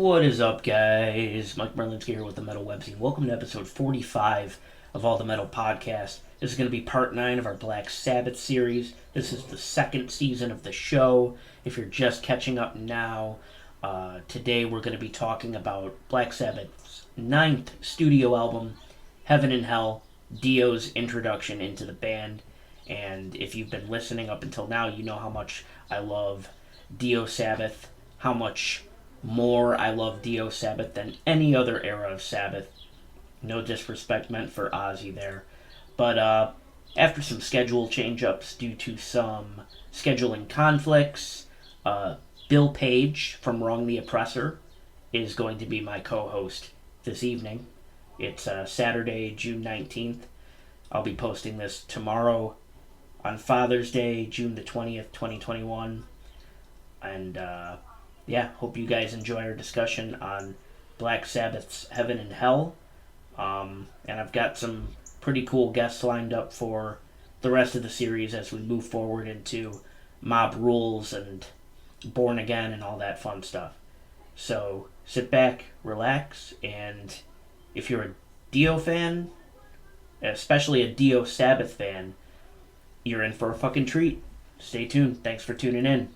What is up, guys? Mike Merlin's here with the Metal Webzine. Welcome to episode 45 of All the Metal Podcast. This is going to be part 9 of our Black Sabbath series. This is the second season of the show. If you're just catching up now, today we're going to be talking about Black Sabbath's 9th studio album, Heaven and Hell, Dio's introduction into the band. And if you've been listening up until now, you know how much I love Dio Sabbath, how much more I love Dio Sabbath than any other era of Sabbath. No disrespect meant for Ozzy there. But after some schedule change-ups due to some scheduling conflicts, Bill Page from Wrong the Oppressor is going to be my co-host this evening. It's Saturday, June 19th. I'll be posting this tomorrow on Father's Day, June the 20th, 2021. And hope you guys enjoy our discussion on Black Sabbath's Heaven and Hell. And I've got some pretty cool guests lined up for the rest of the series as we move forward into Mob Rules and Born Again and all that fun stuff. So sit back, relax, and if you're a Dio fan, especially a Dio Sabbath fan, you're in for a fucking treat. Stay tuned. Thanks for tuning in.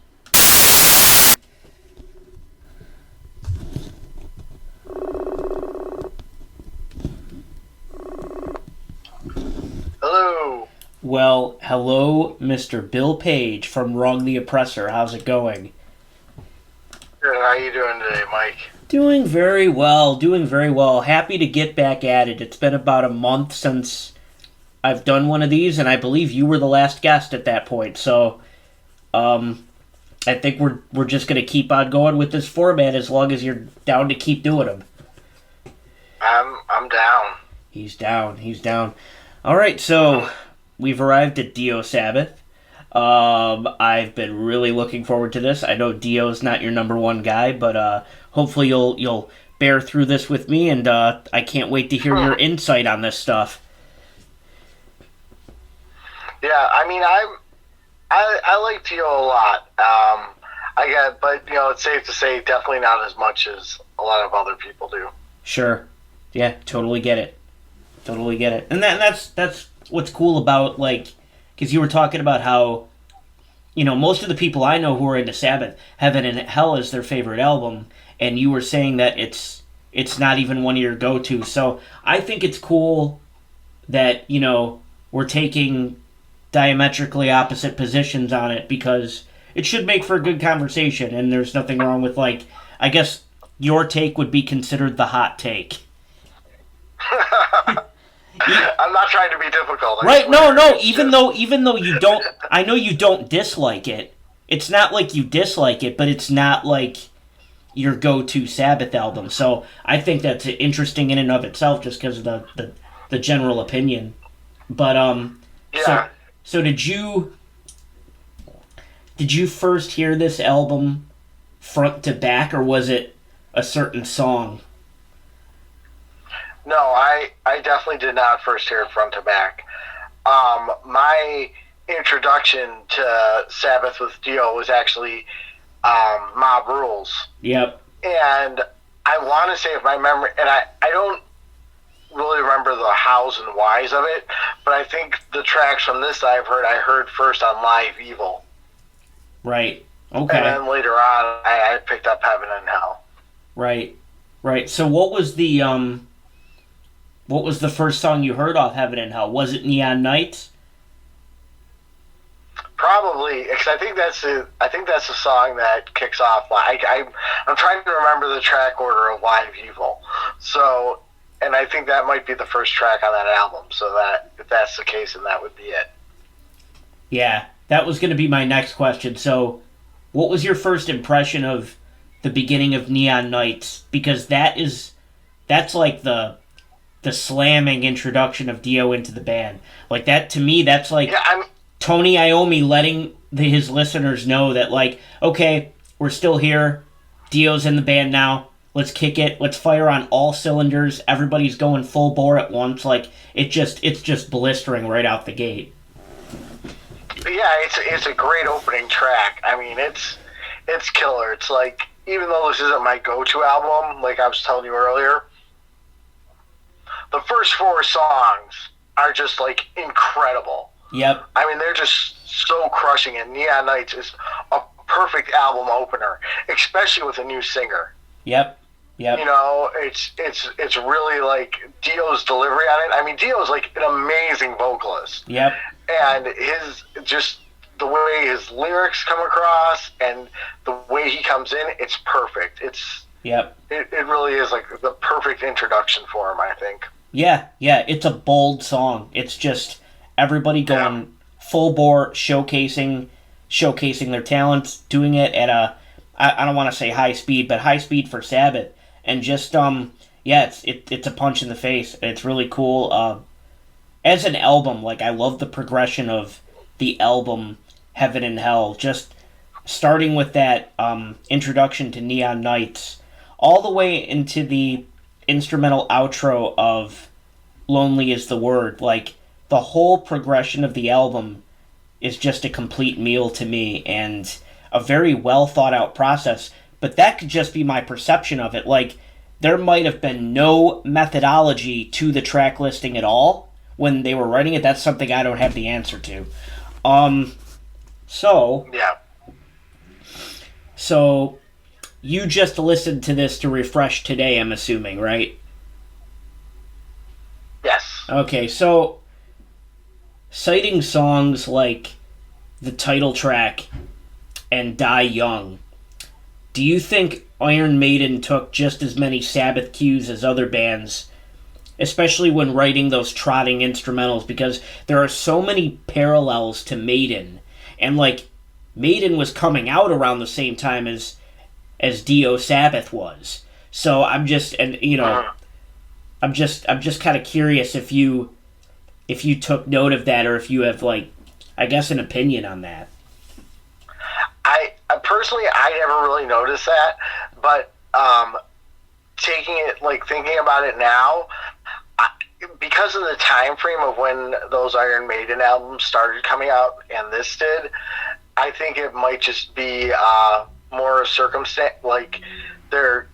Hello. Well, hello, Mr. Bill Page from Wrong the Oppressor. How's it going? Good. How you doing today, Mike? Doing very well. Happy to get back at it. It's been about a month since I've done one of these, and I believe you were the last guest at that point. So, I think we're just going to keep on going with this format as long as you're down to keep doing them. I'm down. He's down. All right, so we've arrived at Dio Sabbath. I've been really looking forward to this. I know Dio's not your number one guy, but hopefully you'll bear through this with me, and I can't wait to hear your insight on this stuff. Yeah, I mean, I like Dio a lot. But it's safe to say definitely not as much as a lot of other people do. Sure. Yeah, totally get it. And that's what's cool about, because you were talking about how, most of the people I know who are into Sabbath, Heaven and Hell is their favorite album, and you were saying that it's not even one of your go-tos. So I think it's cool that, we're taking diametrically opposite positions on it, because it should make for a good conversation, and there's nothing wrong with, I guess your take would be considered the hot take. I'm not trying to be difficult. Right? No. Even though you don't, I know you don't dislike it. It's not like you dislike it, but it's not like your go-to Sabbath album. So I think that's interesting in and of itself, just because of the general opinion. But yeah. So did you first hear this album front to back, or was it a certain song? No, I definitely did not first hear it front to back. My introduction to Sabbath with Dio was actually Mob Rules. Yep. And I want to say, if my memory, and I don't really remember the hows and whys of it, but I think the tracks from this I heard first on Live Evil. Right. Okay. And then later on, I picked up Heaven and Hell. Right. So what was the first song you heard off Heaven and Hell? Was it Neon Nights? Probably, because I think that's the song that kicks off. I'm trying to remember the track order of Live Evil. So, and I think that might be the first track on that album. So that if that's the case, then that would be it. Yeah, that was going to be my next question. So, what was your first impression of the beginning of Neon Nights? Because that's like the slamming introduction of Dio into the band. Like that, to me, that's like Tony Iommi letting his listeners know that, okay, we're still here. Dio's in the band now. Let's kick it. Let's fire on all cylinders. Everybody's going full bore at once. It's just blistering right out the gate. Yeah, it's a great opening track. I mean, it's killer. It's like even though this isn't my go-to album, like I was telling you earlier, the first 4 songs are just like incredible. Yep. I mean, they're just so crushing, and Neon Nights is a perfect album opener, especially with a new singer. Yep. Yep. You know, it's really like Dio's delivery on it. I mean, Dio's like an amazing vocalist. Yep. And his just the way his lyrics come across and the way he comes in, it's perfect. Yep. It really is like the perfect introduction for him, I think. Yeah, it's a bold song. It's just everybody going full bore, showcasing their talents, doing it at a, I don't want to say high speed, but high speed for Sabbath, and just it's a punch in the face. It's really cool. As an album, like I love the progression of the album Heaven and Hell, just starting with that introduction to Neon Nights, all the way into the instrumental outro of Lonely is the Word. Like, the whole progression of the album is just a complete meal to me, and a very well thought out process. But that could just be my perception of it. Like, there might have been no methodology to the track listing at all when they were writing it. That's something I don't have the answer to. So you just listened to this to refresh today, I'm assuming, right? Yes. Okay, so citing songs like the title track and Die Young, do you think Iron Maiden took just as many Sabbath cues as other bands, especially when writing those trotting instrumentals? Because there are so many parallels to Maiden, and like Maiden was coming out around the same time as Dio Sabbath was. So I'm just kind of curious if you took note of that, or if you have, like, I guess, an opinion on that. I personally, I never really noticed that, but taking it, like, thinking about it now, because of the time frame of when those Iron Maiden albums started coming out and this did, I think it might just be more circumstance, like they're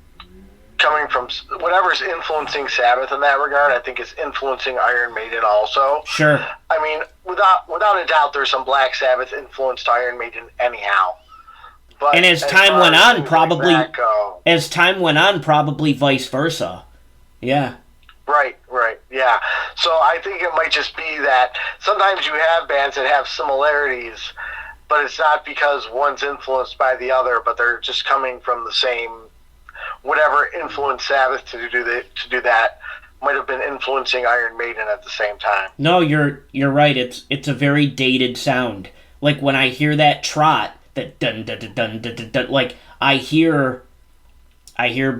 coming from whatever's influencing Sabbath in that regard. I think it's influencing Iron Maiden also. Sure. I mean, without a doubt, there's some Black Sabbath influenced Iron Maiden anyhow. But and as time went on, probably vice versa. Yeah. Right, yeah. So I think it might just be that sometimes you have bands that have similarities, but it's not because one's influenced by the other, but they're just coming from the same, whatever influenced Sabbath to do that might have been influencing Iron Maiden at the same time. No, you're right. It's a very dated sound. Like when I hear that trot, that dun dun dun dun dun dun, dun, like I hear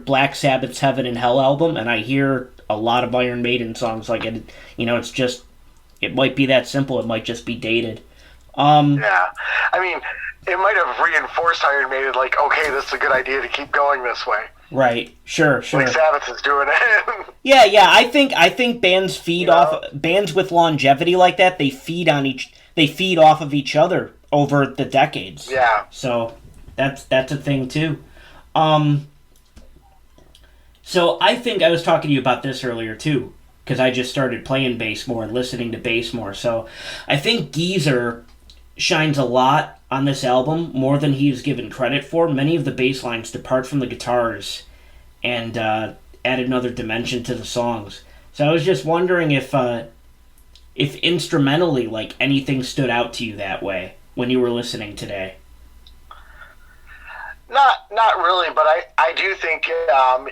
Black Sabbath's Heaven and Hell album, and I hear a lot of Iron Maiden songs. Like it's just, it might be that simple. It might just be dated. Yeah, I mean, it might have reinforced Iron Maiden, like, okay, this is a good idea to keep going this way. Right. Sure. Like Sabbath is doing it. Yeah. I think bands feed off bands with longevity like that. They feed off of each other over the decades. Yeah. So that's a thing too. So I think I was talking to you about this earlier too, because I just started playing bass more and listening to bass more. So I think Geezer shines a lot on this album, more than he is given credit for. Many of the bass lines depart from the guitars and add another dimension to the songs. So I was just wondering if instrumentally, like, anything stood out to you that way when you were listening today. Not really, but I do think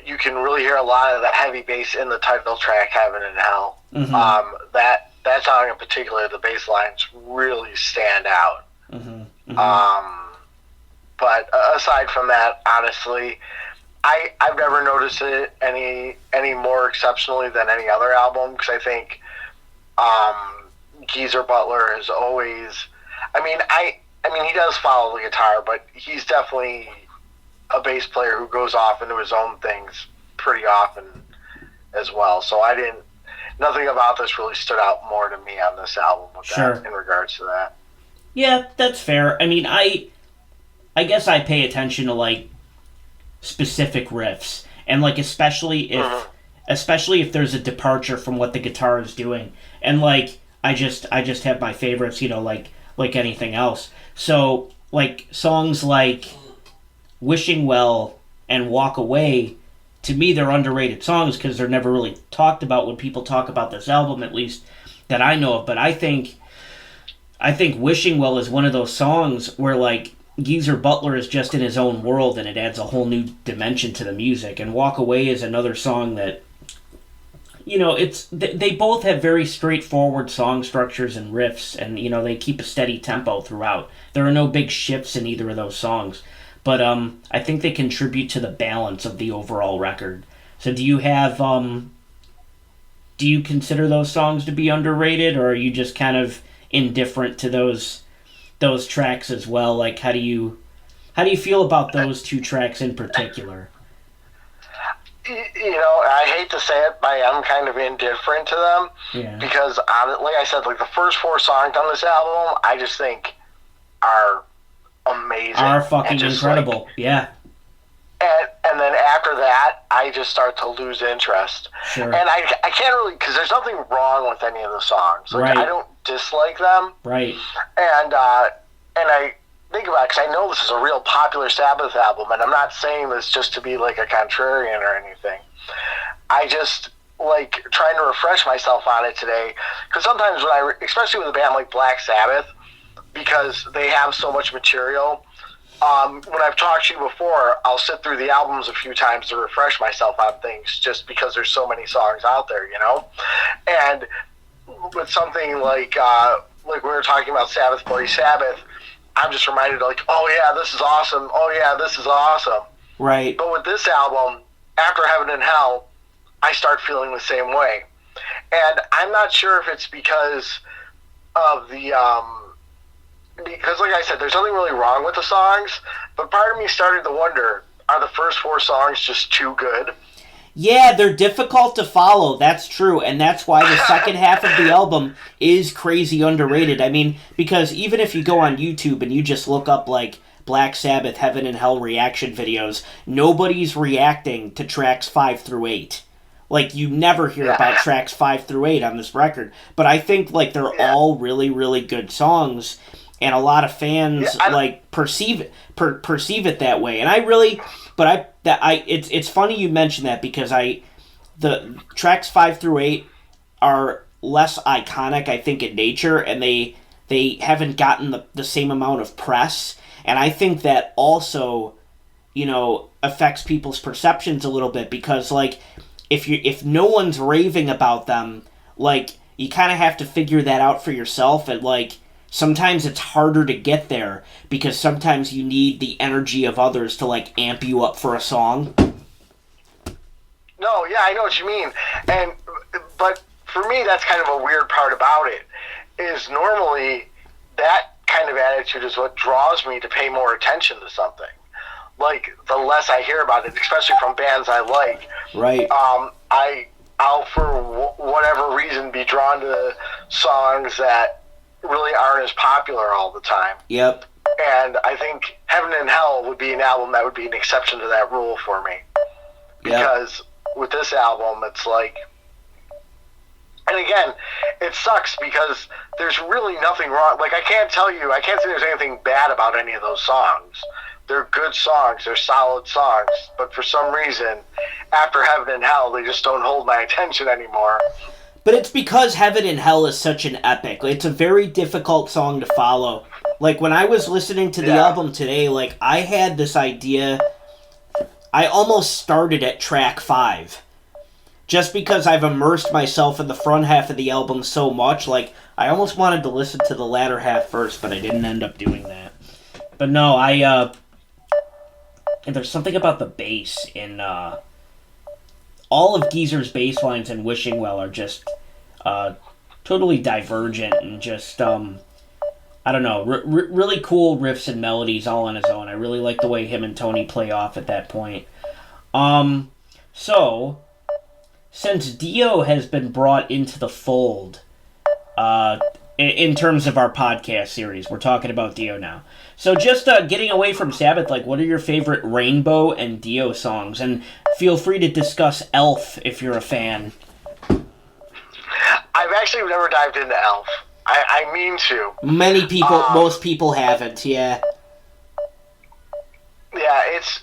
you can really hear a lot of the heavy bass in the title track, Heaven and Hell. Mm-hmm. That song in particular, the bass lines really stand out. Mm-hmm. Mm-hmm. But aside from that, honestly, I've never noticed it any more exceptionally than any other album, because I think Geezer Butler is always, I mean he does follow the guitar, but he's definitely a bass player who goes off into his own things pretty often as well. So nothing about this really stood out more to me on this album with that, in regards to that. Yeah, that's fair. I mean, I guess I pay attention to, like, specific riffs, and like especially if there's a departure from what the guitar is doing, and like I just have my favorites, like anything else. So like songs like Wishing Well and Walk Away, to me they're underrated songs because they're never really talked about when people talk about this album, at least that I know of. But I think Wishing Well is one of those songs where like Geezer Butler is just in his own world and it adds a whole new dimension to the music. And Walk Away is another song that, they both have very straightforward song structures and riffs, and they keep a steady tempo throughout. There are no big shifts in either of those songs, but I think they contribute to the balance of the overall record. So do you consider those songs to be underrated, or are you just kind of indifferent to those tracks as well? Like, how do you feel about those two tracks in particular? I hate to say it, but I am kind of indifferent to them. Yeah. Because, like I said, like the first 4 songs on this album, I just think are amazing. Are fucking incredible. Like, yeah. And then after that, I just start to lose interest. Sure. And I can't really, because there's nothing wrong with any of the songs. Like, right. I don't dislike them. Right. And I think about it, because I know this is a real popular Sabbath album, and I'm not saying this just to be like a contrarian or anything. I just like trying to refresh myself on it today, because sometimes especially with a band like Black Sabbath, because they have so much material, when I've talked to you before, I'll sit through the albums a few times to refresh myself on things, just because there's so many songs out there, And with something like we were talking about Sabbath, Bloody Sabbath, I'm just reminded, like, oh yeah, this is awesome. Oh yeah, this is awesome. Right. But with this album, After Heaven and Hell, I start feeling the same way. And I'm not sure if it's because of because like I said, there's nothing really wrong with the songs, but part of me started to wonder, are the first 4 songs just too good? Yeah, they're difficult to follow, that's true, and that's why the second half of the album is crazy underrated. I mean, because even if you go on YouTube and you just look up, like, Black Sabbath Heaven and Hell reaction videos, nobody's reacting to tracks 5 through 8. Like, you never hear about tracks 5 through 8 on this record, but I think, like, they're all really, really good songs, and a lot of fans, perceive it that way, and I really... But it's funny you mention that, because the tracks 5 through 8 are less iconic, I think, in nature, and they haven't gotten the same amount of press, and I think that also, affects people's perceptions a little bit, because like if no one's raving about them, like you kind of have to figure that out for yourself, and like. Sometimes it's harder to get there because sometimes you need the energy of others to like amp you up for a song. No, yeah, I know what you mean. But for me, that's kind of a weird part about it, is normally that kind of attitude is what draws me to pay more attention to something. Like, the less I hear about it, especially from bands I like. Right. I'll, for whatever reason, be drawn to songs that really aren't as popular all the time. Yep. And I think Heaven and Hell would be an album that would be an exception to that rule for me. Because with this album, it's like... And again, it sucks because there's really nothing wrong. Like, I can't say there's anything bad about any of those songs. They're good songs. They're solid songs. But for some reason, After Heaven and Hell, they just don't hold my attention anymore. But it's because Heaven and Hell is such an epic. It's a very difficult song to follow. Like, when I was listening to the album today, like, I had this idea... I almost started at track 5. Just because I've immersed myself in the front half of the album so much, like, I almost wanted to listen to the latter half first, but I didn't end up doing that. But no, and there's something about the bass in, all of Geezer's bass lines in Wishing Well are just totally divergent and just, I don't know, really cool riffs and melodies all on his own. I really like the way him and Tony play off at that point. So, since Dio has been brought into the fold, in terms of our podcast series. We're talking about Dio now. So just getting away from Sabbath, like, what are your favorite Rainbow and Dio songs? And feel free to discuss Elf if you're a fan. I've actually never dived into Elf. I mean to. Many people, most people haven't, yeah. Yeah, it's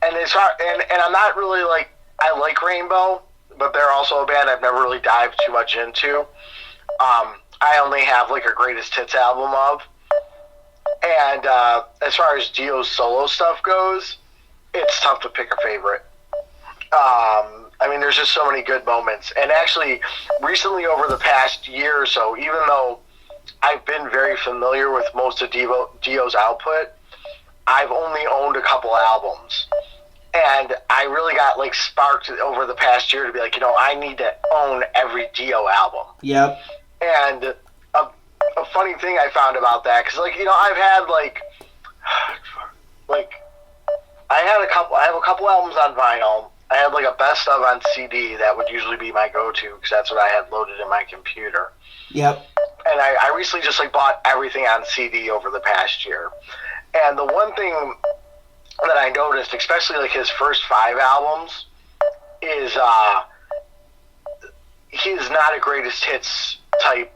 hard, and I'm not really like, I like Rainbow, but they're also a band I've never really dived too much into. I only have like a greatest hits album of. And as far as Dio's solo stuff goes, it's tough to pick a favorite. I mean, there's just so many good moments. And actually, recently over the past year or so, even though I've been very familiar with most of Dio's output, I've only owned a couple albums. And I really got like sparked over the past year to be like, you know, I need to own every Dio album. Yep. And a funny thing I found about that, because like, you know, I've had I have a couple albums on vinyl. I had like a best of on CD that would usually be my go-to because that's what I had loaded in my computer. Yep. And I recently just like bought everything on CD over the past year. And the one thing that I noticed, especially like his first 5 albums, is he is not a greatest hits type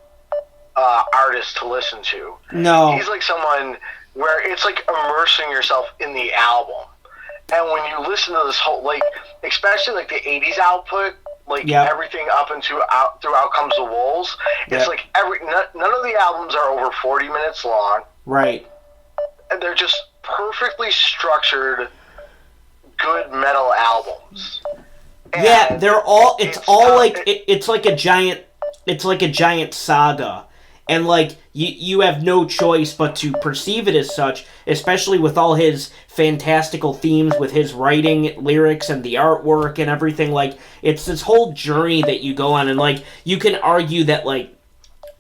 artist to listen to. No. He's like someone where it's like immersing yourself in the album. And when you listen to this whole, like, especially like the 80s output, like everything up and through Out Comes the Wolves, it's like none of the albums are over 40 minutes long. Right. And they're just perfectly structured, good metal albums. And yeah, they're all. It's like a giant saga, and like you have no choice but to perceive it as such. Especially with all his fantastical themes, with his writing, lyrics, and the artwork and everything. Like, it's this whole journey that you go on, and like you can argue that like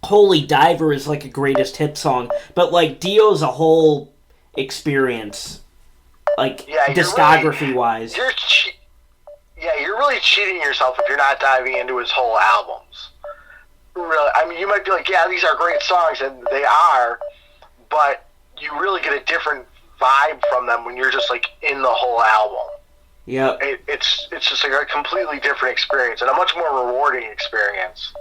Holy Diver is like a greatest hit song, but like Dio's a whole experience, like discography wise. You're really cheating yourself if you're not diving into his whole albums. Really, I mean, you might be like, yeah, these are great songs, and they are, but you really get a different vibe from them when you're just like in the whole album. Yeah, it's just like a completely different experience and a much more rewarding experience.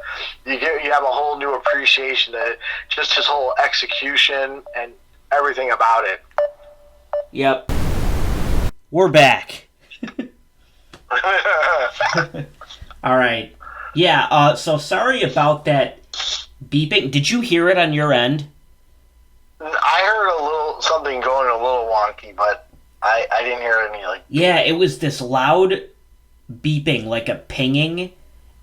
You have a whole new appreciation to just his whole execution and everything about it. Yep, we're back. All right. Yeah, so sorry about that beeping. Did you hear it on your end? I heard something going a little wonky, but I didn't hear any like... Yeah, it was this loud beeping, like a pinging,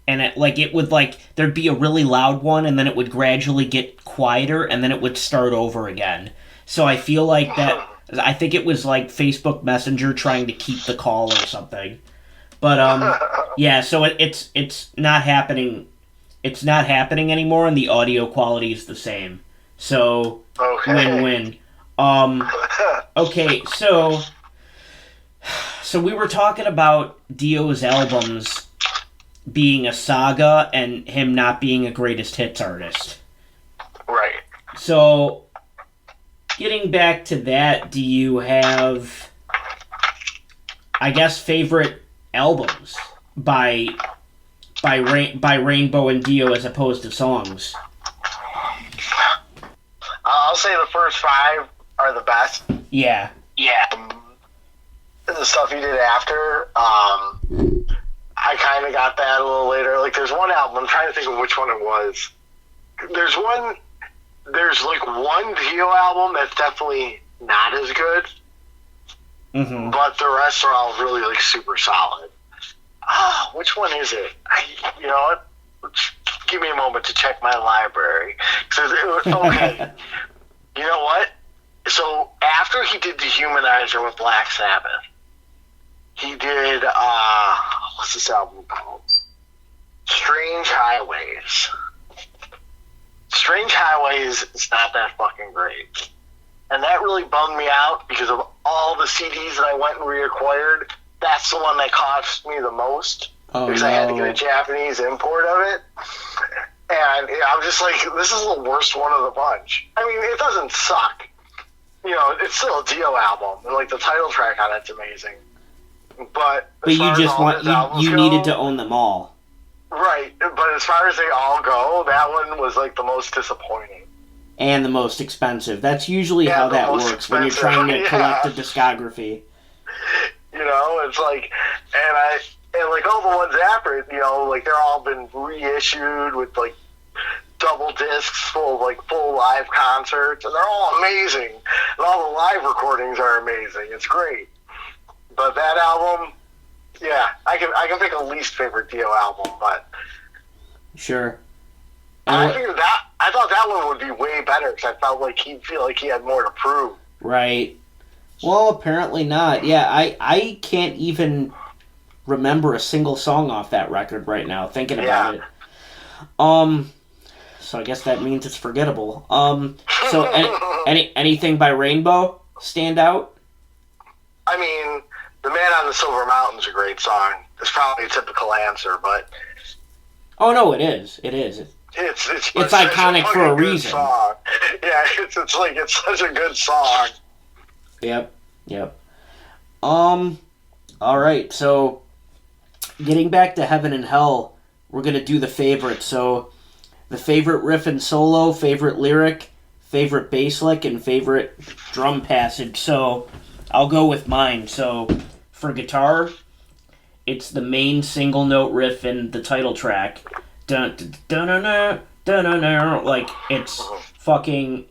and it would like, there'd be a really loud one, and then it would gradually get quieter, and then it would start over again. So I feel like that, I think it was like Facebook Messenger trying to keep the call or something. But yeah, so it's not happening. It's not happening anymore, and the audio quality is the same. So win-win. Okay, so we were talking about Dio's albums being a saga and him not being a greatest hits artist. Right. So getting back to that, do you have, I guess, favorite albums by Rainbow and Dio as opposed to songs? I'll say the first 5 are the best. Yeah. The stuff he did after, I kind of got that a little later. Like, there's one album, I'm trying to think of which one it was. There's like one Dio album that's definitely not as good. Mm-hmm. But the rest are all really, like, super solid. Which one is it? You know what? Give me a moment to check my library. Okay. You know what? So, after he did Dehumanizer with Black Sabbath, he did, what's this album called? Strange Highways. Strange Highways is not that fucking great. And that really bummed me out because of all the CDs that I went and reacquired. That's the one that cost me the most because I had to get a Japanese import of it. And I'm just like, this is the worst one of the bunch. I mean, it doesn't suck. You know, it's still a Dio album, and like the title track on it's amazing. But you just you needed to own them all. Right, but as far as they all go, that one was like the most disappointing. And the most expensive. That's usually how that works when you're trying to collect a discography. You know, it's like, and like all the ones after it, you know, like they're all been reissued with like double discs full of like full live concerts, and they're all amazing. And all the live recordings are amazing. It's great. But that album, yeah, I can pick a least favorite Dio album, but sure. I thought that one would be way better because I felt like he'd feel like he had more to prove. Right. Well, apparently not. Yeah, I can't even remember a single song off that record right now, thinking about it. So I guess that means it's forgettable. So anything by Rainbow stand out? I mean, The Man on the Silver Mountain's a great song. It's probably a typical answer, but... Oh, no, it is. It is. It's iconic for a reason. Song. Yeah, it's such a good song. Yep. All right, so getting back to Heaven and Hell, we're going to do the favorites. So the favorite riff and solo, favorite lyric, favorite bass lick, and favorite drum passage. So I'll go with mine. So for guitar, it's the main single note riff in the title track. Dun, dun, dun, dun, dun, dun, dun, like, it's fucking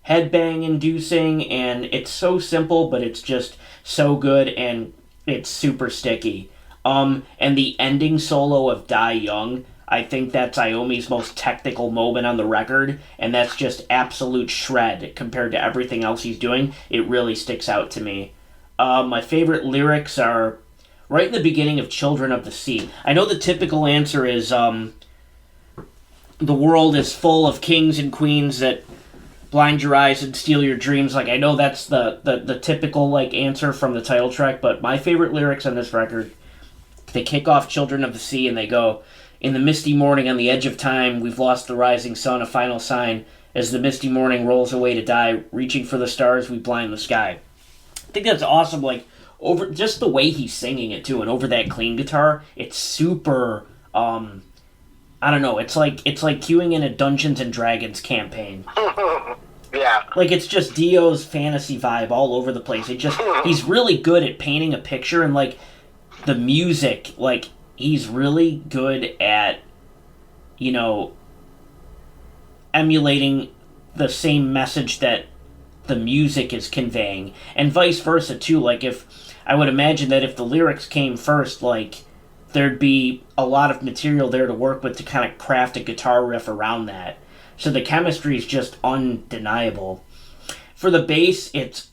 headbang inducing, and it's so simple, but it's just so good, and it's super sticky. And the ending solo of Die Young, I think that's Iommi's most technical moment on the record, and that's just absolute shred compared to everything else he's doing. It really sticks out to me. My favorite lyrics are right in the beginning of Children of the Sea. I know the typical answer is, the world is full of kings and queens that blind your eyes and steal your dreams. Like, I know that's the typical, like, answer from the title track, but my favorite lyrics on this record, they kick off Children of the Sea and they go, "In the misty morning on the edge of time, we've lost the rising sun, a final sign. As the misty morning rolls away to die, reaching for the stars, we blind the sky." I think that's awesome, like, over just the way he's singing it, too, and over that clean guitar, it's super, I don't know, it's like queuing in a Dungeons and Dragons campaign. Yeah. Like, it's just Dio's fantasy vibe all over the place. He's really good at painting a picture, and, like, the music, like, he's really good at, you know, emulating the same message that the music is conveying, and vice versa, too. Like, I would imagine that if the lyrics came first, like, there'd be a lot of material there to work with to kind of craft a guitar riff around that. So the chemistry is just undeniable. For the bass, it's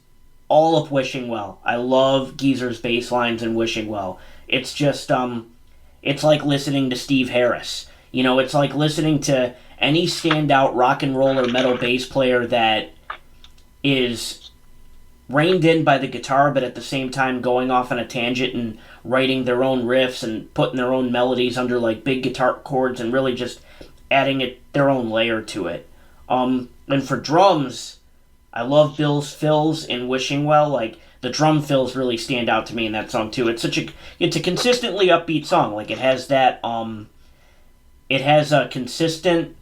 all of Wishing Well. I love Geezer's bass lines in Wishing Well. It's just, it's like listening to Steve Harris. You know, it's like listening to any standout rock and roll or metal bass player that is reined in by the guitar, but at the same time going off on a tangent and writing their own riffs and putting their own melodies under like big guitar chords and really just adding their own layer to it. And for drums, I love Bill's fills in Wishing Well. Like, the drum fills really stand out to me in that song too. It's a consistently upbeat song. Like, it has that it has a consistent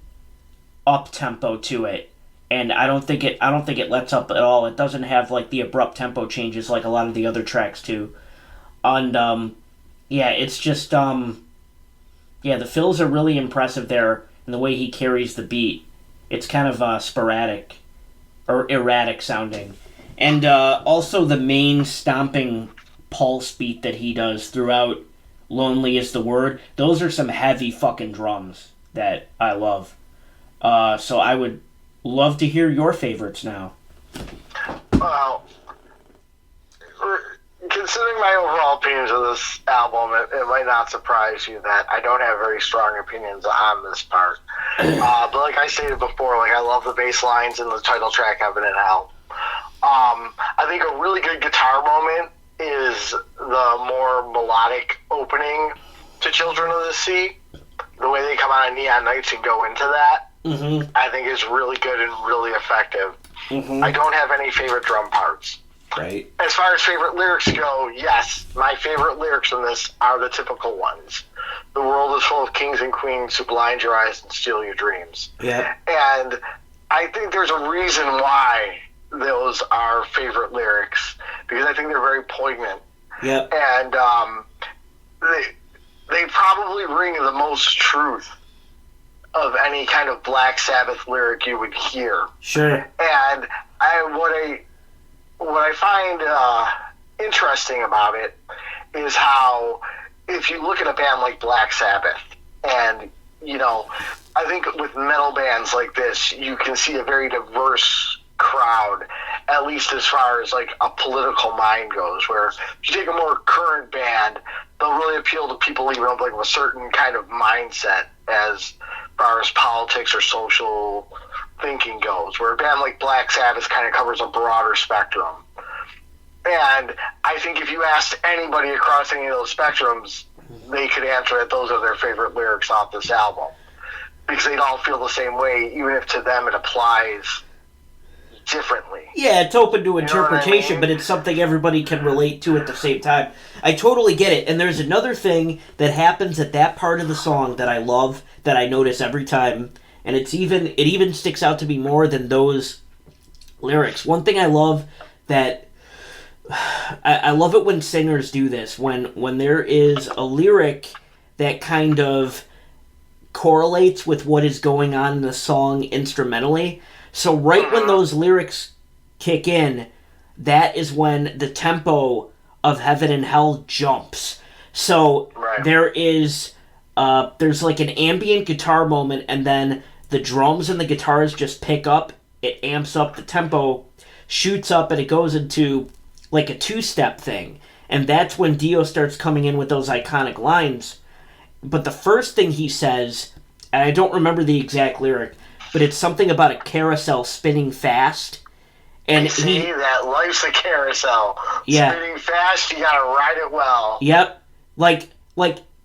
up tempo to it. And I don't think it lets up at all. It doesn't have like the abrupt tempo changes like a lot of the other tracks do. And yeah, it's just the fills are really impressive there, and the way he carries the beat. It's kind of sporadic or erratic sounding. And also the main stomping pulse beat that he does throughout Lonely Is the Word. Those are some heavy fucking drums that I love. So I would love to hear your favorites now. Well, considering my overall opinions of this album, it might not surprise you that I don't have very strong opinions on this part. But like I stated before, like, I love the bass lines in the title track, Heaven and Hell. I think a really good guitar moment is the more melodic opening to Children of the Sea. The the way they come out on Neon Nights and go into that, Mm-hmm. I think is really good and really effective. Mm-hmm. I don't have any favorite drum parts. Right. As far as favorite lyrics go, yes, my favorite lyrics in this are the typical ones. The world is full of kings and queens who blind your eyes and steal your dreams. Yeah. And I think there's a reason why those are favorite lyrics, because I think they're very poignant. Yep. And they probably ring the most truth of any kind of Black Sabbath lyric you would hear. Sure. And what I find interesting about it is how, if you look at a band like Black Sabbath, and, you know, I think with metal bands like this, you can see a very diverse crowd, at least as far as, like, a political mind goes, where if you take a more current band, they'll really appeal to people even of, like, a certain kind of mindset as far as politics or social thinking goes, where a band like Black Sabbath kind of covers a broader spectrum. And I think if you asked anybody across any of those spectrums, they could answer that those are their favorite lyrics off this album, because they'd all feel the same way, even if to them it applies differently. Yeah, it's open to interpretation, I mean? but it's something everybody can relate to at the same time. I totally get it. And there's another thing that happens at that part of the song that I love, that I notice every time, and it even sticks out to me more than those lyrics. One thing I love that I love it when singers do this, when there is a lyric that kind of correlates with what is going on in the song instrumentally. So right when those lyrics kick in, that is when the tempo of Heaven and Hell jumps. So Right. there's like an ambient guitar moment, and then the drums and the guitars just pick up. It amps up, the tempo shoots up, and it goes into like a two-step thing. And that's when Dio starts coming in with those iconic lines. But the first thing he says, and I don't remember the exact lyric, but it's something about a carousel spinning fast. And You see, that life's a carousel. Yeah. Spinning fast, you gotta ride it well. Yep. Like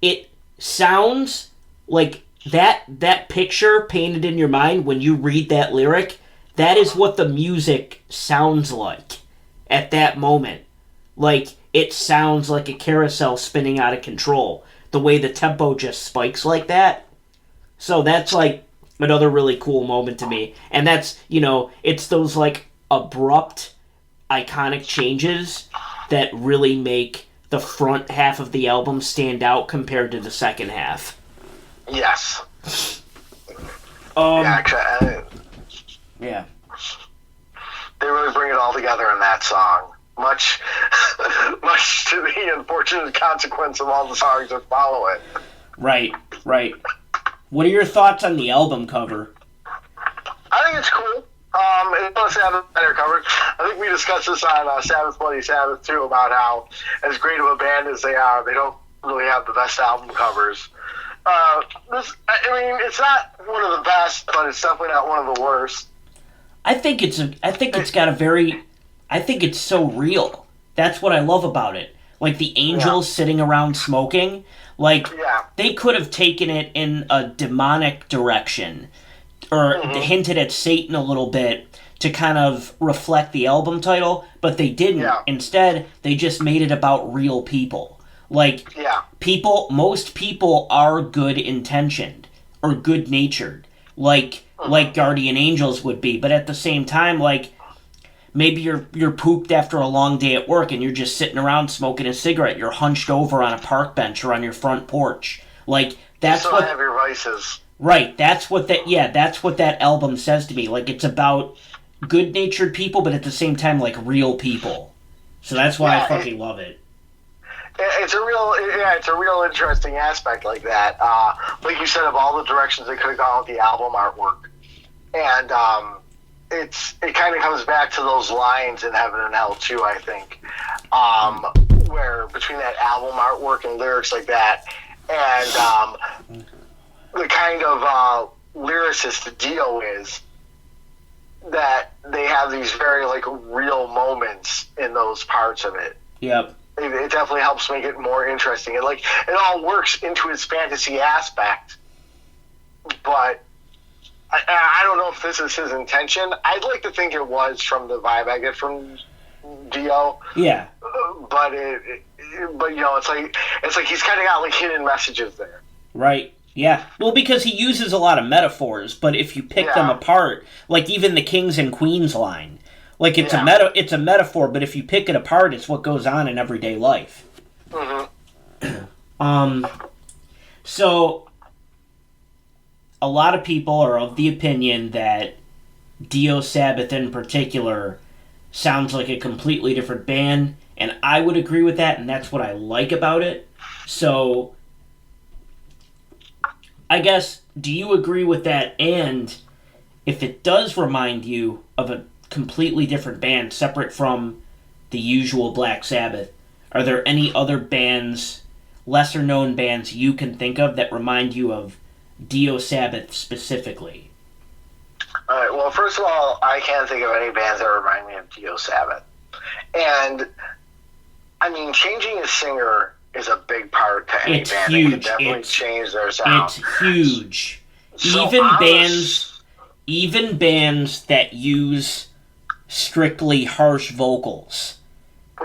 it sounds like that picture painted in your mind when you read that lyric, that is what the music sounds like at that moment. Like, it sounds like a carousel spinning out of control. The way the tempo just spikes like that. So that's like another really cool moment to me. And that's, you know, it's those like abrupt, iconic changes that really make the front half of the album stand out compared to the second half. Yes. Yeah. They really bring it all together in that song. Much to the unfortunate consequence of all the songs that follow it. Right. What are your thoughts on the album cover? I think it's cool. It's on Sabbath better cover. I think we discussed this on Sabbath Bloody Sabbath too, about how, as great of a band as they are, they don't really have the best album covers. It's not one of the best, but it's definitely not one of the worst. I think it's so real. That's what I love about it. Like the angels sitting around smoking. Like, they could have taken it in a demonic direction, or hinted at Satan a little bit to kind of reflect the album title, but they didn't. Yeah. Instead, they just made it about real people. Like, most people are good intentioned or good natured, like guardian angels would be. But at the same time, like, maybe you're pooped after a long day at work and you're just sitting around smoking a cigarette. You're hunched over on a park bench or on your front porch. Like, that's what. Have your vices. Right. That's what that album says to me. Like, it's about good-natured people, but at the same time, like, real people. So that's why I fucking love it. It's a real interesting aspect like that. Like you said, of all the directions they could have gone with the album artwork, and it kind of comes back to those lines in Heaven and Hell too. I think, where between that album artwork and lyrics like that, and the kind of lyricist Dio is, that they have these very like real moments in those parts of it. Yep. It definitely helps make it more interesting. And like, it all works into its fantasy aspect but I don't know if this is his intention. I'd like to think it was from the vibe I get from Dio. Yeah. But but you know, it's like he's kind of got like hidden messages there. Right. Yeah. Well, because he uses a lot of metaphors, but if you pick them apart, like even the kings and queens line, like it's a metaphor, but if you pick it apart, it's what goes on in everyday life. Mm-hmm. So a lot of people are of the opinion that Dio Sabbath in particular sounds like a completely different band, and I would agree with that, and that's what I like about it. So I guess, do you agree with that? And if it does remind you of a completely different band, separate from the usual Black Sabbath, are there any other bands, lesser known bands you can think of that remind you of Dio Sabbath specifically? All right. Well, first of all, I can't think of any bands that remind me of Dio Sabbath. And I mean, changing a singer is a big part to any band. Huge. It can definitely change their sound. It's huge. So even bands that use strictly harsh vocals,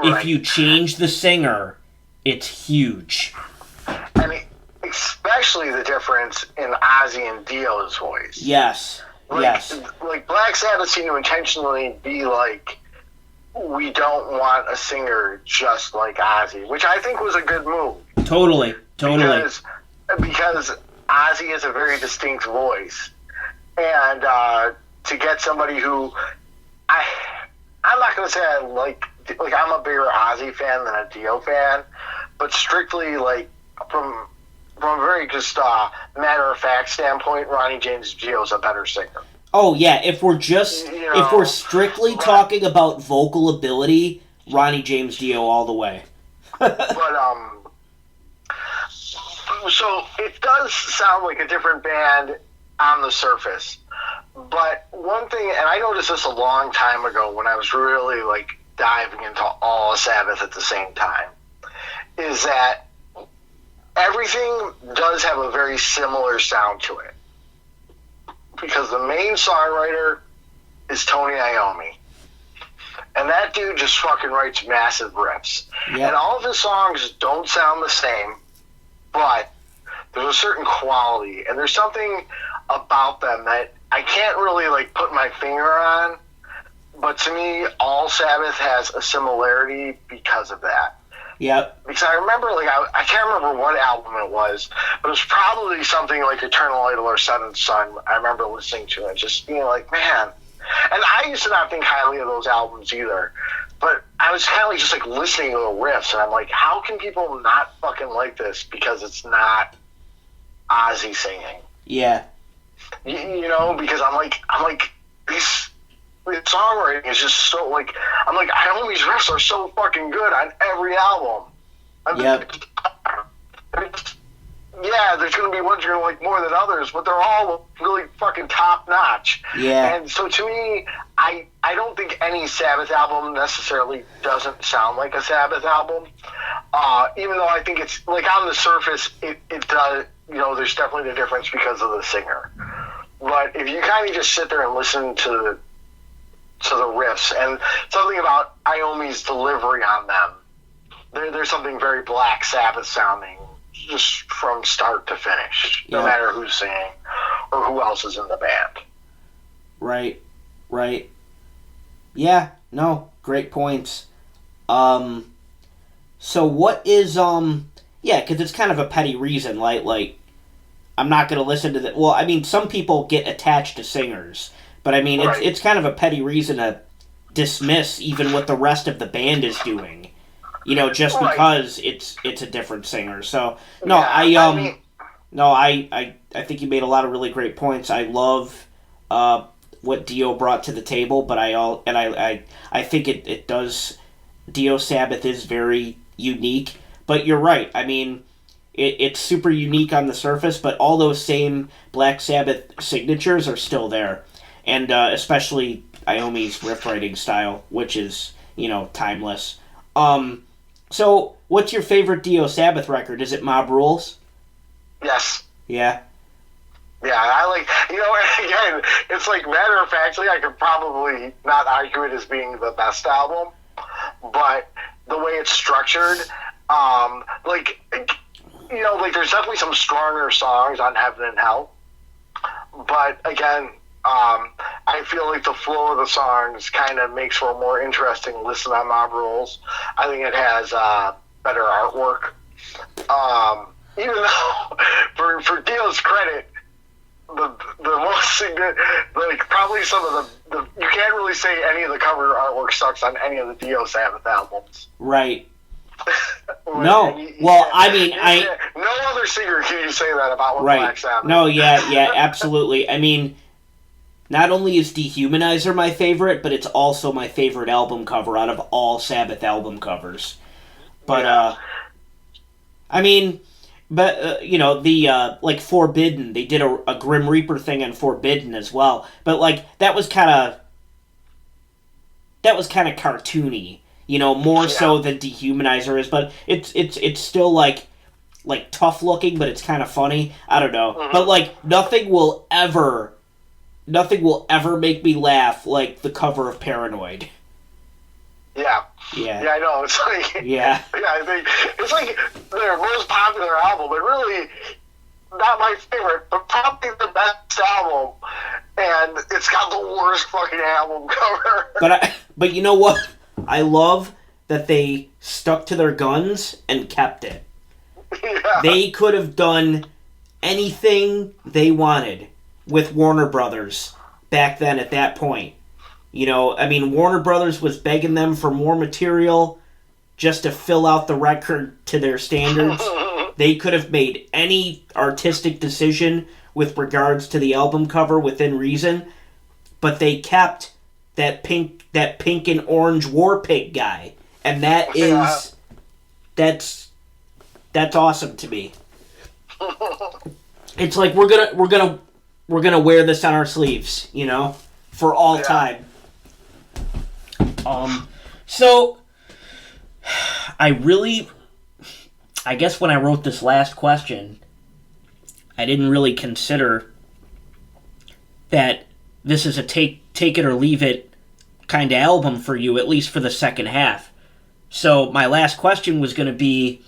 if you change the singer, it's huge. I mean, especially the difference in Ozzy and Dio's voice. Yes. Like Black Sabbath seemed to intentionally be like, we don't want a singer just like Ozzy, which I think was a good move. Totally. Because Ozzy has a very distinct voice, and to get somebody who I'm not going to say I like I'm a bigger Ozzy fan than a Dio fan, but strictly like from a very just matter of fact standpoint, Ronnie James Dio is a better singer. Oh yeah, if we're strictly talking about vocal ability, Ronnie James Dio all the way. But so it does sound like a different band on the surface. But one thing, and I noticed this a long time ago when I was really like diving into all of Sabbath at the same time, is that everything does have a very similar sound to it. Because the main songwriter is Tony Iommi. And that dude just fucking writes massive riffs. Yep. And all of his songs don't sound the same, but there's a certain quality, and there's something about them that I can't really like put my finger on, but to me, all Sabbath has a similarity because of that. Yep. Because I remember, like, I can't remember what album it was, but it was probably something like Eternal Idol or Seventh Son. I remember listening to it, just being like, man. And I used to not think highly of those albums either, but I was kind of like just like listening to the riffs, and I'm like, how can people not fucking like this because it's not Ozzy singing? Yeah. You know, because I'm like this songwriting is just so like, I'm like, Iommi's riffs are so fucking good on every album. Yep. Yeah, there's going to be ones you're going to like more than others, but they're all really fucking top notch. Yeah. And so to me, I don't think any Sabbath album necessarily doesn't sound like a Sabbath album. Even though I think it's like on the surface, it does, you know, there's definitely the difference because of the singer. But if you kind of just sit there and listen to the riffs and something about Iommi's delivery on them, there's something very Black Sabbath sounding just from start to finish, no matter who's singing or who else is in the band. Right. Yeah, no, great points. So what is, because it's kind of a petty reason, like, I'm not going to listen to well, I mean, some people get attached to singers, but I mean, it's kind of a petty reason to dismiss even what the rest of the band is doing, you know, just because it's a different singer. So, no, I think you made a lot of really great points. I love, what Dio brought to the table, but I think it does, Dio Sabbath is very unique, but you're right. I mean, it's super unique on the surface, but all those same Black Sabbath signatures are still there. And especially Iommi's riff writing style, which is, you know, timeless. So, what's your favorite Dio Sabbath record? Is it Mob Rules? Yes. Yeah. Yeah, I like, again, it's like matter of factly, I could probably not argue it as being the best album, but the way it's structured, like, like there's definitely some stronger songs on Heaven and Hell, but again, I feel like the flow of the songs kind of makes for a more interesting listen on Mob Rules. I think it has better artwork. Even though, for Dio's credit, the most significant, like probably some of the you can't really say any of the cover artwork sucks on any of the Dio Sabbath albums. Right. No. Well, I mean, no other singer can you say that about with right. Black Sabbath. No, yeah, absolutely. I mean, not only is Dehumanizer my favorite, but it's also my favorite album cover out of all Sabbath album covers. But, I mean, but, the, like, Forbidden, they did a Grim Reaper thing on Forbidden as well. But, like, that was kind of cartoony, more so than Dehumanizer is. But it's still, like tough looking, but it's kind of funny. I don't know. Mm-hmm. But, like, nothing will ever make me laugh like the cover of Paranoid. Yeah. Yeah. Yeah, I know. It's like... Yeah. Yeah, I think... It's like their most popular album, but really not my favorite, but probably the best album. And it's got the worst fucking album cover. But you know what? I love that they stuck to their guns and kept it. Yeah. They could have done anything they wanted with Warner Brothers back then at that point. Warner Brothers was begging them for more material just to fill out the record to their standards. They could have made any artistic decision with regards to the album cover within reason, but they kept that pink and orange War Pig guy, and that is that's awesome to me. It's like we're gonna wear this on our sleeves, for all time. So I guess when I wrote this last question, I didn't really consider that this is a take it or leave it kind of album for you, at least for the second half. So my last question was going to be,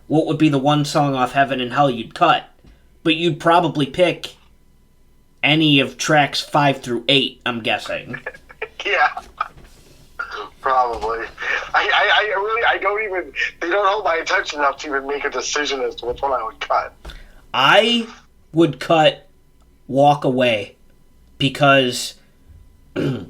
what would be the one song off Heaven and Hell you'd cut? But you'd probably pick any of tracks 5 through 8, I'm guessing. Yeah. Probably. I don't even... They don't hold my attention enough to even make a decision as to which one I would cut. I would cut Walk Away because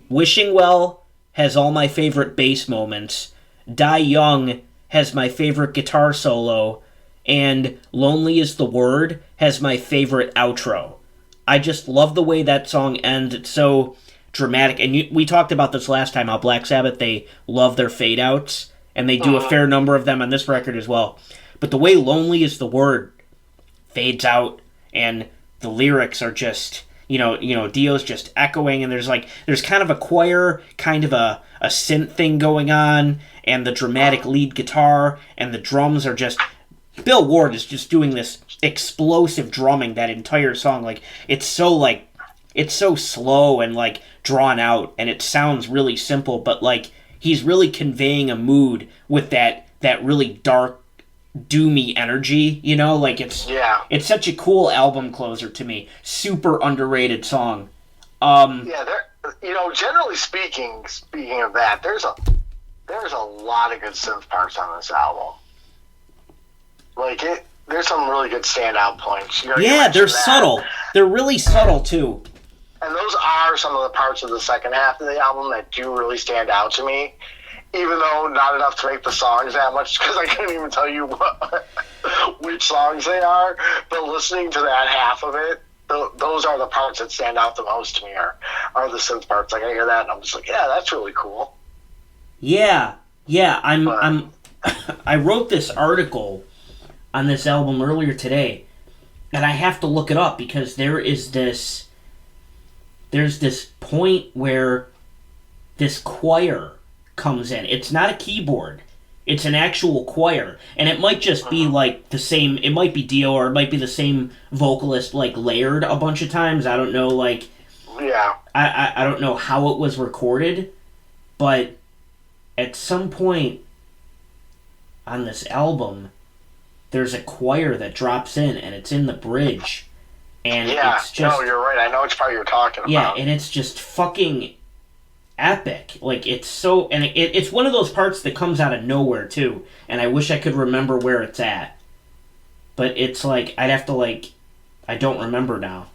Wishing Well has all my favorite bass moments, Die Young has my favorite guitar solo, and Lonely is the Word has my favorite outro. I just love the way that song ends. It's so dramatic. And we talked about this last time, how Black Sabbath, they love their fade-outs, and they do a fair number of them on this record as well. But the way Lonely is the Word fades out, and the lyrics are just, Dio's just echoing, and there's kind of a choir, kind of a synth thing going on, and the dramatic lead guitar, and the drums are just... Bill Ward is just doing this explosive drumming that entire song. It's so slow and, drawn out, and it sounds really simple, but, he's really conveying a mood with that really dark, doomy energy, It's such a cool album closer to me. Super underrated song. Generally speaking of that, there's a lot of good synth parts on this album. There's some really good standout points. They're subtle. They're really subtle, too. And those are some of the parts of the second half of the album that do really stand out to me, even though not enough to make the songs that much, because I couldn't even tell you which songs they are. But listening to that half of it, those are the parts that stand out the most to me, are the synth parts. I hear that, and I'm just like, yeah, that's really cool. Yeah. I wrote this article on this album earlier today, and I have to look it up because there's this point where this choir comes in. It's not a keyboard. It's an actual choir, and it might just be like the same. It might be Dio, or it might be the same vocalist like layered a bunch of times. I don't know. Like, yeah, I don't know how it was recorded, but at some point on this album, there's a choir that drops in, and it's in the bridge, and it's just no, you're right. I know which part you're talking about. Yeah, and it's just fucking epic. Like, it's so... And it's one of those parts that comes out of nowhere, too. And I wish I could remember where it's at. But it's like, I'd have to, like... I don't remember now.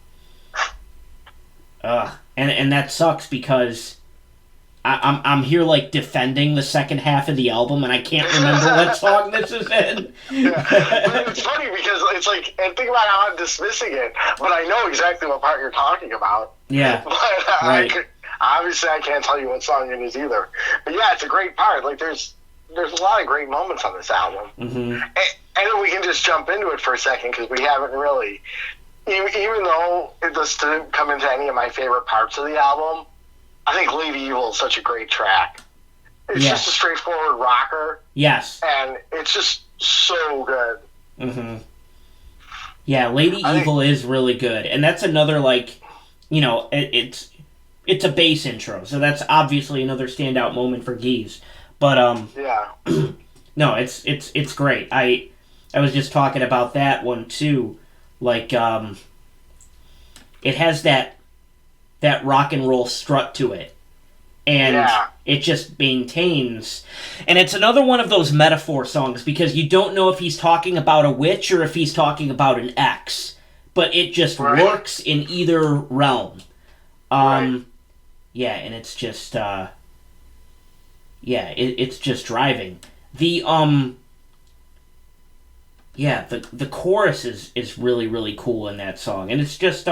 And that sucks because I'm here, like, defending the second half of the album, and I can't remember what song this is in. Yeah. But it's funny because it's like... And think about how I'm dismissing it, but I know exactly what part you're talking about. Yeah, but right. Obviously, I can't tell you what song it is either. But yeah, it's a great part. Like, there's a lot of great moments on this album. Mm-hmm. And then we can just jump into it for a second because we haven't really... Even though this didn't come into any of my favorite parts of the album, I think Lady Evil is such a great track. It's just a straightforward rocker. Yes. And it's just so good. Mm-hmm. Yeah, Lady Evil is really good. And that's another, like, you know, it's a bass intro, so that's obviously another standout moment for Geese. But yeah, no, it's great. I was just talking about that one too. Like, it has that rock and roll strut to it, and it just maintains. And it's another one of those metaphor songs because you don't know if he's talking about a witch or if he's talking about an ex, but it just works in either realm. Yeah, and it's just, it's just driving. The chorus is really, really cool in that song, and it's just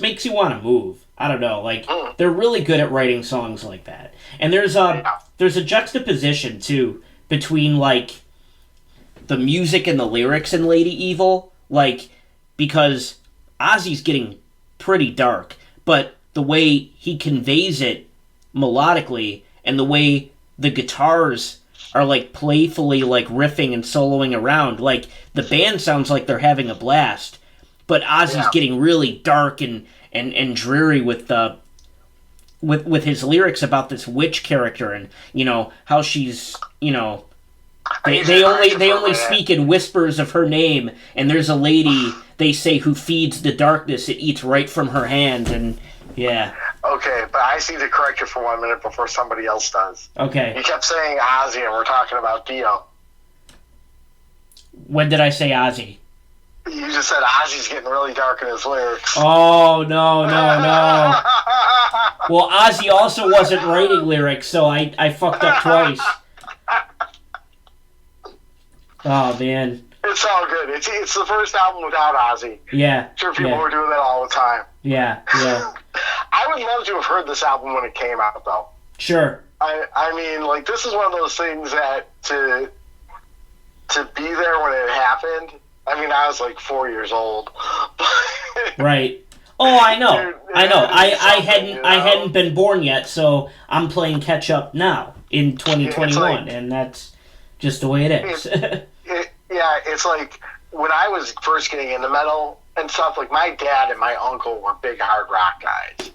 makes you want to move. I don't know, like, they're really good at writing songs like that. And there's a juxtaposition, too, between, like, the music and the lyrics in Lady Evil, like, because Ozzy's getting pretty dark, but the way he conveys it melodically and the way the guitars are like playfully like riffing and soloing around, like the band sounds like they're having a blast, but Ozzy's getting really dark and dreary with his lyrics about this witch character, and you know how she's, you know, they only speak in whispers of her name, and there's a lady, they say, who feeds the darkness, it eats right from her hand. And yeah. Okay, but I need to correct you for 1 minute before somebody else does. Okay. You kept saying Ozzy, and we're talking about Dio. When did I say Ozzy? You just said Ozzy's getting really dark in his lyrics. Oh, no. Well, Ozzy also wasn't writing lyrics, so I fucked up twice. Oh, man. It's all good. It's the first album without Ozzy. Yeah. Sure, people were doing that all the time. Yeah. I would love to have heard this album when it came out, though. Sure. I mean, like, this is one of those things that to be there when it happened. I mean, I was like 4 years old. Right. Oh, I know. Dude, I hadn't been born yet, so I'm playing catch up now in 2021, and that's just the way it is. It's like when I was first getting into metal and stuff, like my dad and my uncle were big hard rock guys.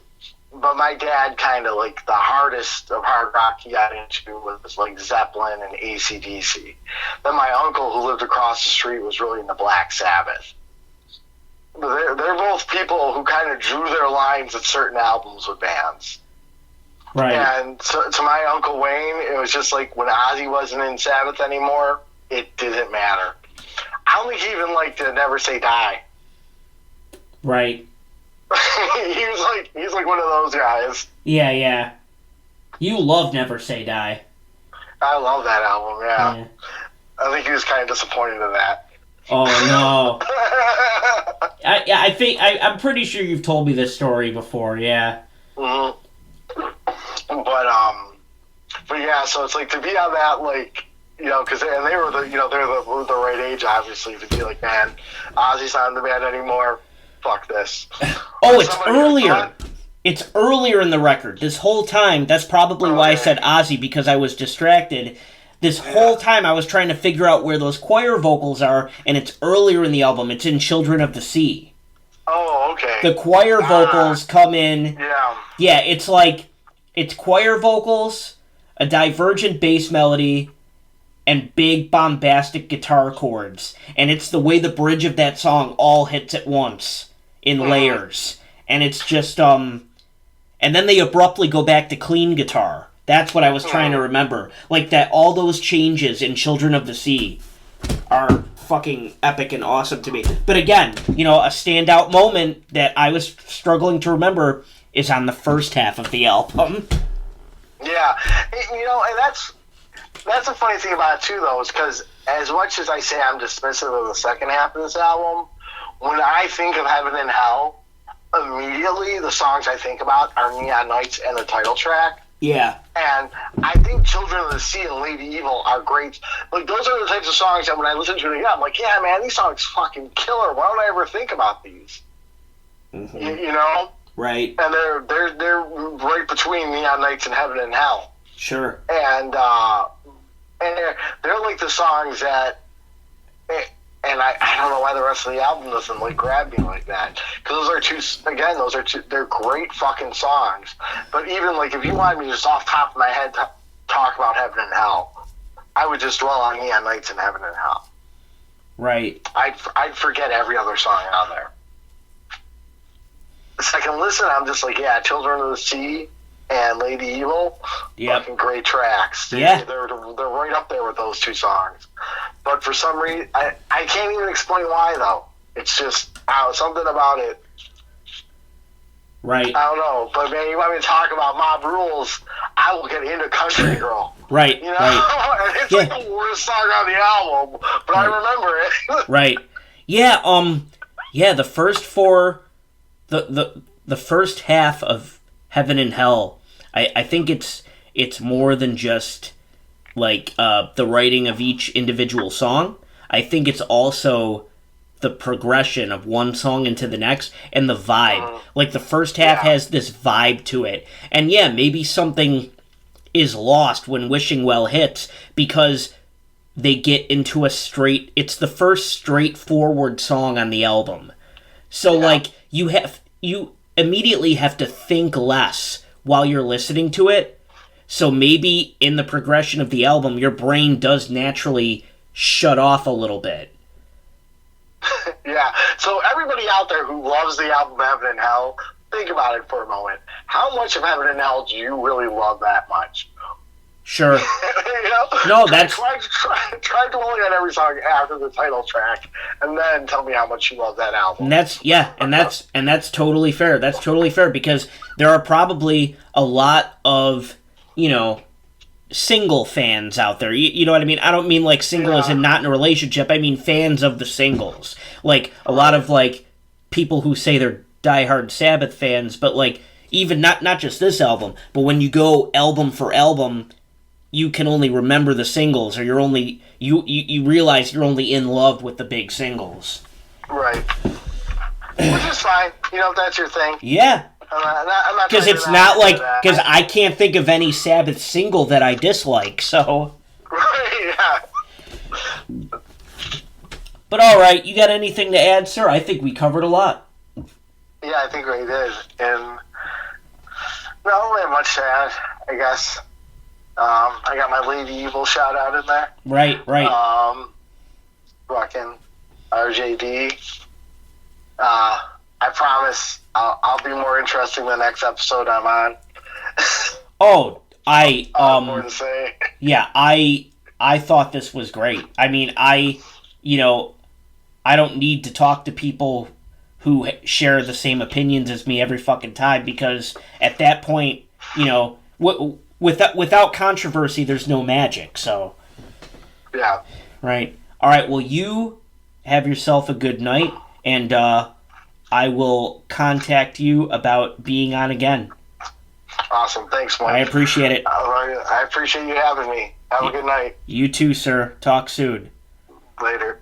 But my dad kind of like the hardest of hard rock he got into was like Zeppelin and AC/DC. Then my uncle, who lived across the street, was really into Black Sabbath. They're both people who kind of drew their lines at certain albums with bands. Right. And to my Uncle Wayne, it was just like when Ozzy wasn't in Sabbath anymore, it didn't matter. I don't think he even liked to Never Say Die. Right. he's like one of those guys. Yeah. You love Never Say Die. I love that album, yeah. I think he was kind of disappointed in that. Oh, no. I think I'm pretty sure you've told me this story before, yeah. Mm-hmm. But yeah, so it's like to be on that, like, you know, because they were they're the right age, obviously, to be like, man, Ozzy's not in the band anymore. Fuck this. Oh, it's earlier. It's earlier in the record. This whole time, that's probably why I said Ozzy, because I was distracted. this whole time I was trying to figure out where those choir vocals are, and it's earlier in the album. It's in Children of the Sea. Oh, okay. The choir vocals come in. Yeah. Yeah, it's choir vocals, a divergent bass melody, and big bombastic guitar chords. And it's the way the bridge of that song all hits at once in layers. And it's just, and then they abruptly go back to clean guitar. That's what I was trying to remember. Like that, all those changes in Children of the Sea are fucking epic and awesome to me. But again, a standout moment that I was struggling to remember is on the first half of the album. Yeah. And that's the funny thing about it, too, though, is because as much as I say I'm dismissive of the second half of this album, when I think of Heaven and Hell, immediately the songs I think about are Neon Nights and the title track. Yeah. And I think Children of the Sea and Lady Evil are great. Like, those are the types of songs that when I listen to it again, I'm like, yeah, man, these songs fucking killer. Why don't I ever think about these? Mm-hmm. You know? Right. And they're right between Neon Nights and Heaven and Hell. Sure. And they're like the songs that... And I don't know why the rest of the album doesn't grab me like that, because those are two. They're great fucking songs. But even if you wanted me just off top of my head to talk about Heaven and Hell, I would just dwell on Neon Nights and Heaven and Hell. Right. I'd forget every other song on there. So I can listen. I'm just like, yeah, Children of the Sea and Lady Evil, fucking great tracks. They're right up there with those two songs. But for some reason, I can't even explain why, though. It's just something about it. Right. I don't know. But, man, you want me to talk about Mob Rules, I will get into Country Girl. Right. You know? Right. And it's the worst song on the album, but I remember it. Right. Yeah, the first four... The first half of Heaven and Hell, I think it's more than just the writing of each individual song. I think it's also the progression of one song into the next and the vibe. The first half has this vibe to it. And yeah, maybe something is lost when Wishing Well hits because they get into it's the first straightforward song on the album. So you immediately have to think less while you're listening to it. So maybe in the progression of the album, your brain does naturally shut off a little bit. Yeah. So everybody out there who loves the album Heaven and Hell, think about it for a moment. How much of Heaven and Hell do you really love that much? Sure. No, that's... Try dwelling on every song after the title track, and then tell me how much you love that album. And that's totally fair. That's totally fair, because there are probably a lot of, single fans out there. You know what I mean? I don't mean single as in not in a relationship. I mean fans of the singles. A lot of people who say they're diehard Sabbath fans, but even not just this album, but when you go album for album, you can only remember the singles, or you realize you're only in love with the big singles. Right. Which is fine. If that's your thing. Yeah. I'm not because it's not because I can't think of any Sabbath single that I dislike, so. Right, yeah. But all right, you got anything to add, sir? I think we covered a lot. Yeah, I think we did. And no, I don't have much to add, I guess. I got my Lady Evil shout out in there. Right. Fucking RJD. I promise I'll be more interesting the next episode I'm on. Oh, more to say. Yeah, I thought this was great. I mean, I don't need to talk to people who share the same opinions as me every fucking time, because at that point, without controversy, there's no magic. So, yeah. Right. All right. Well, you have yourself a good night, and I will contact you about being on again. Awesome. Thanks, Mike. I appreciate it. I appreciate you having me. Have a good night. You too, sir. Talk soon. Later.